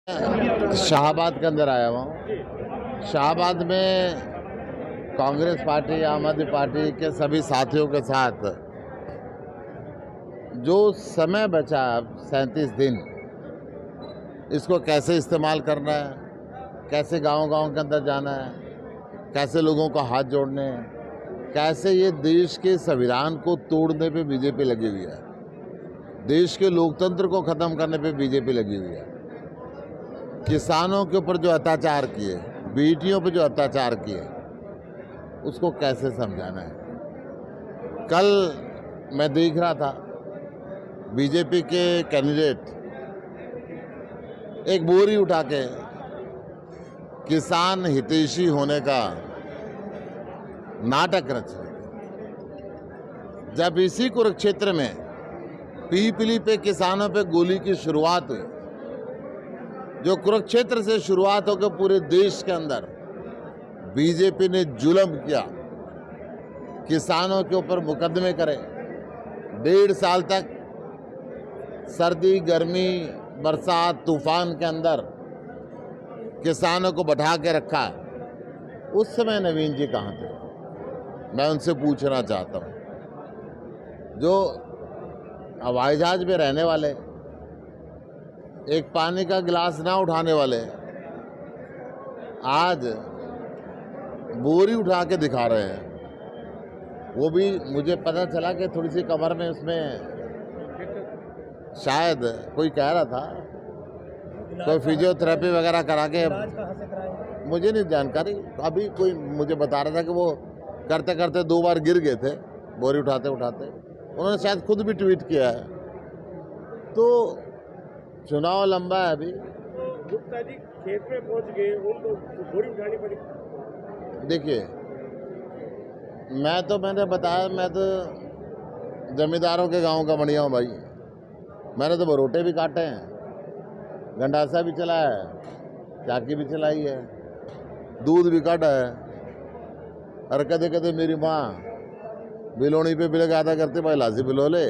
शाहबाद के अंदर आया हुआ हूँ। शाहबाद में कांग्रेस पार्टी, आम आदमी पार्टी के सभी साथियों के साथ जो समय बचा 37 दिन, इसको कैसे इस्तेमाल करना है, कैसे गांव-गांव के अंदर जाना है, कैसे लोगों को हाथ जोड़ने हैं, कैसे ये देश के संविधान को तोड़ने पे बीजेपी लगी हुई है, देश के लोकतंत्र को ख़त्म करने पे बीजेपी लगी हुई है, किसानों के ऊपर जो अत्याचार किए, बेटियों पर जो अत्याचार किए, उसको कैसे समझाना है। कल मैं देख रहा था बीजेपी के कैंडिडेट एक बोरी उठा के किसान हितैषी होने का नाटक रच रहे थे। जब इसी कुरुक्षेत्र में पीपली पे किसानों पे गोली की शुरुआत हुई, जो कुरुक्षेत्र से शुरुआत होकर पूरे देश के अंदर बीजेपी ने जुल्म किया, किसानों के ऊपर मुकदमे करे, 1.5 साल तक सर्दी, गर्मी, बरसात, तूफान के अंदर किसानों को बैठा के रखा। उस समय नवीन जी कहाँ थे? मैं उनसे पूछना चाहता हूँ। जो हवाई जहाज में रहने वाले, एक पानी का गिलास ना उठाने वाले, आज बोरी उठा के दिखा रहे हैं। वो भी मुझे पता चला कि थोड़ी सी कमर में उसमें शायद कोई कह रहा था कोई फिजियोथेरेपी वगैरह करा के, मुझे नहीं जानकारी। अभी कोई मुझे बता रहा था कि वो करते करते 2 बार गिर गए थे बोरी उठाते उठाते। उन्होंने शायद खुद भी ट्वीट किया है। तो चुनाव लंबा है अभी। गुप्ता जी खेत में पहुंच गए, उनको बोरी उठानी पड़ी। देखिए, मैंने बताया, मैं तो जमींदारों के गांव का बढ़िया हूँ भाई। मैंने तो बरोटे भी काटे हैं, गंडासा भी चलाया है, चाकी भी चलाई है, दूध भी काटा है। और कदे कदे मेरी माँ बिलोनी पे बिल आदा करते भाई, लासी बिलोले,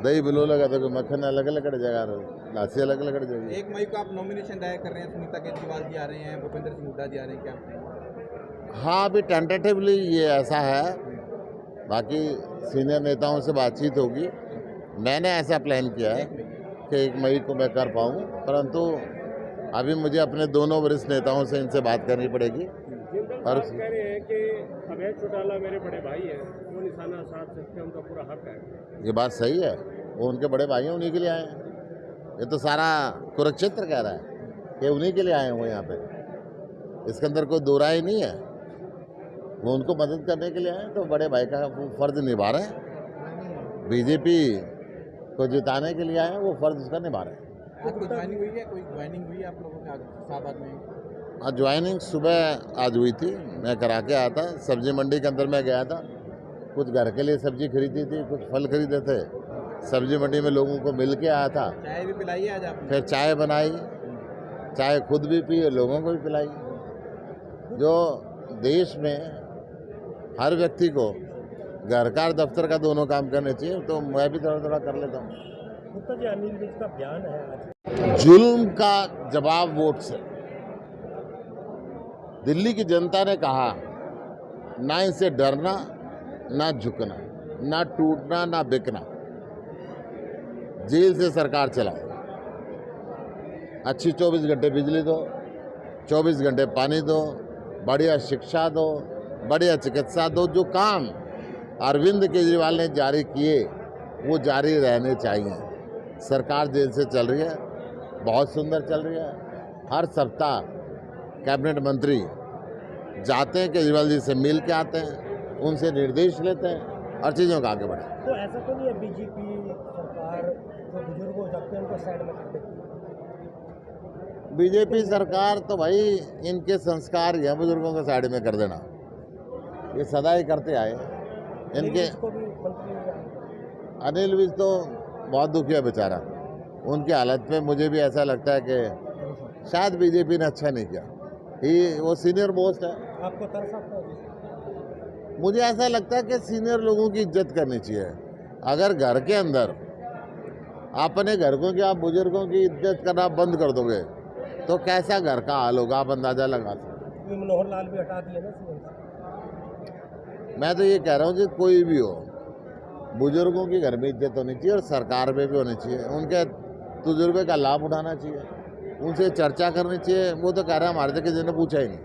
दही बिलोले का तो मक्खन अलग अलग जगह, लासी अलग अलग जगह। 1 मई को आप नॉमिनेशन दायर कर रहे हैं, सुनीता केजरीवाल जी आ रहे हैं, भूपेंद्र सिंह हुड्डा जी आ रहे हैं, क्या? हाँ, अभी टेंटेटिवली ये ऐसा है, बाकी सीनियर नेताओं से बातचीत होगी। मैंने ऐसा प्लान किया है कि 1 मई को मैं कर पाऊँ, परंतु अभी मुझे अपने दोनों वरिष्ठ नेताओं से इनसे बात करनी पड़ेगी। और कह रहे हैं कि अभय चौटाला मेरे बड़े भाई हैं, वो निशाना साध सकते हैं, उनका पूरा हक है। ये बात सही है, वो उनके बड़े भाई हैं, उन्हीं के लिए आए हैं। ये तो सारा कुरुक्षेत्र कह रहा है कि उन्हीं के लिए आए हैं वो यहाँ पे, इसके अंदर कोई दो राय नहीं है। वो उनको मदद करने के लिए आए हैं, तो बड़े भाई का वो फर्ज निभा रहे हैं। बीजेपी को जिताने के लिए आए हैं, वो फर्ज उसका निभा रहे हैं। आज कोई ज्वाइनिंग हुई है, कोई ज्वाइनिंग हुई है आप लोगों के शाहबाद में? आज ज्वाइनिंग सुबह आज हुई थी, मैं करा के आया था। सब्जी मंडी के अंदर मैं गया था, कुछ घर के लिए सब्जी खरीदी थी, कुछ फल खरीदे थे। सब्जी मंडी में लोगों को मिल के आया था। चाय भी पिलाई है आज आपने? फिर चाय बनाई, चाय खुद भी पी, लोगों को भी पिलाई। जो देश में हर व्यक्ति को घर का दफ्तर का दोनों काम करने चाहिए, तो मैं भी थोड़ा थोड़ा कर लेता हूँ। गुप्ता जी, अनिल विज का बयान है आज। जुल्म का जवाब वोट से। दिल्ली की जनता ने कहा, ना इनसे डरना, ना झुकना, ना टूटना, ना बिकना। जेल से सरकार चलाओ, अच्छी 24 घंटे बिजली दो, 24 घंटे पानी दो, बढ़िया शिक्षा दो, बढ़िया चिकित्सा दो। जो काम अरविंद केजरीवाल ने जारी किए वो जारी रहने चाहिए। सरकार जेल से चल रही है, बहुत सुंदर चल रही है। हर सप्ताह कैबिनेट मंत्री जाते हैं, केजरीवाल जी से मिल के आते हैं, उनसे निर्देश लेते हैं और चीज़ों का आगे बढ़े। तो ऐसा तो नहीं है बीजेपी सरकार जो बुजुर्ग हो जाते हैं उनको साइड में कर देती है? बीजेपी सरकार तो भाई इनके संस्कार ही हैं बुजुर्गों को साइड में कर देना, ये सदा ही करते आए। इनके अनिल विज तो बहुत दुखी है बेचारा, उनकी हालत में मुझे भी ऐसा लगता है कि शायद बीजेपी ने अच्छा नहीं किया। वो सीनियर मोस्ट है। आपको तरस आता है? मुझे ऐसा लगता है कि सीनियर लोगों की इज्जत करनी चाहिए। अगर घर के अंदर अपने घर को कि आप बुजुर्गों की इज्जत करना बंद कर दोगे तो कैसा घर का हाल होगा आप अंदाज़ा लगा सकते ये मनोहर लाल भी हटा दिया ना सीएम से। हैं। मैं तो ये कह रहा हूँ कि कोई भी हो, बुजुर्गों की घर में इज्जत होनी चाहिए और सरकार में भी होनी चाहिए। उनके तजुर्बे का लाभ उठाना चाहिए, उनसे चर्चा करनी चाहिए। वो तो कह रहे हैं हमारे तो किसी ने पूछा ही नहीं।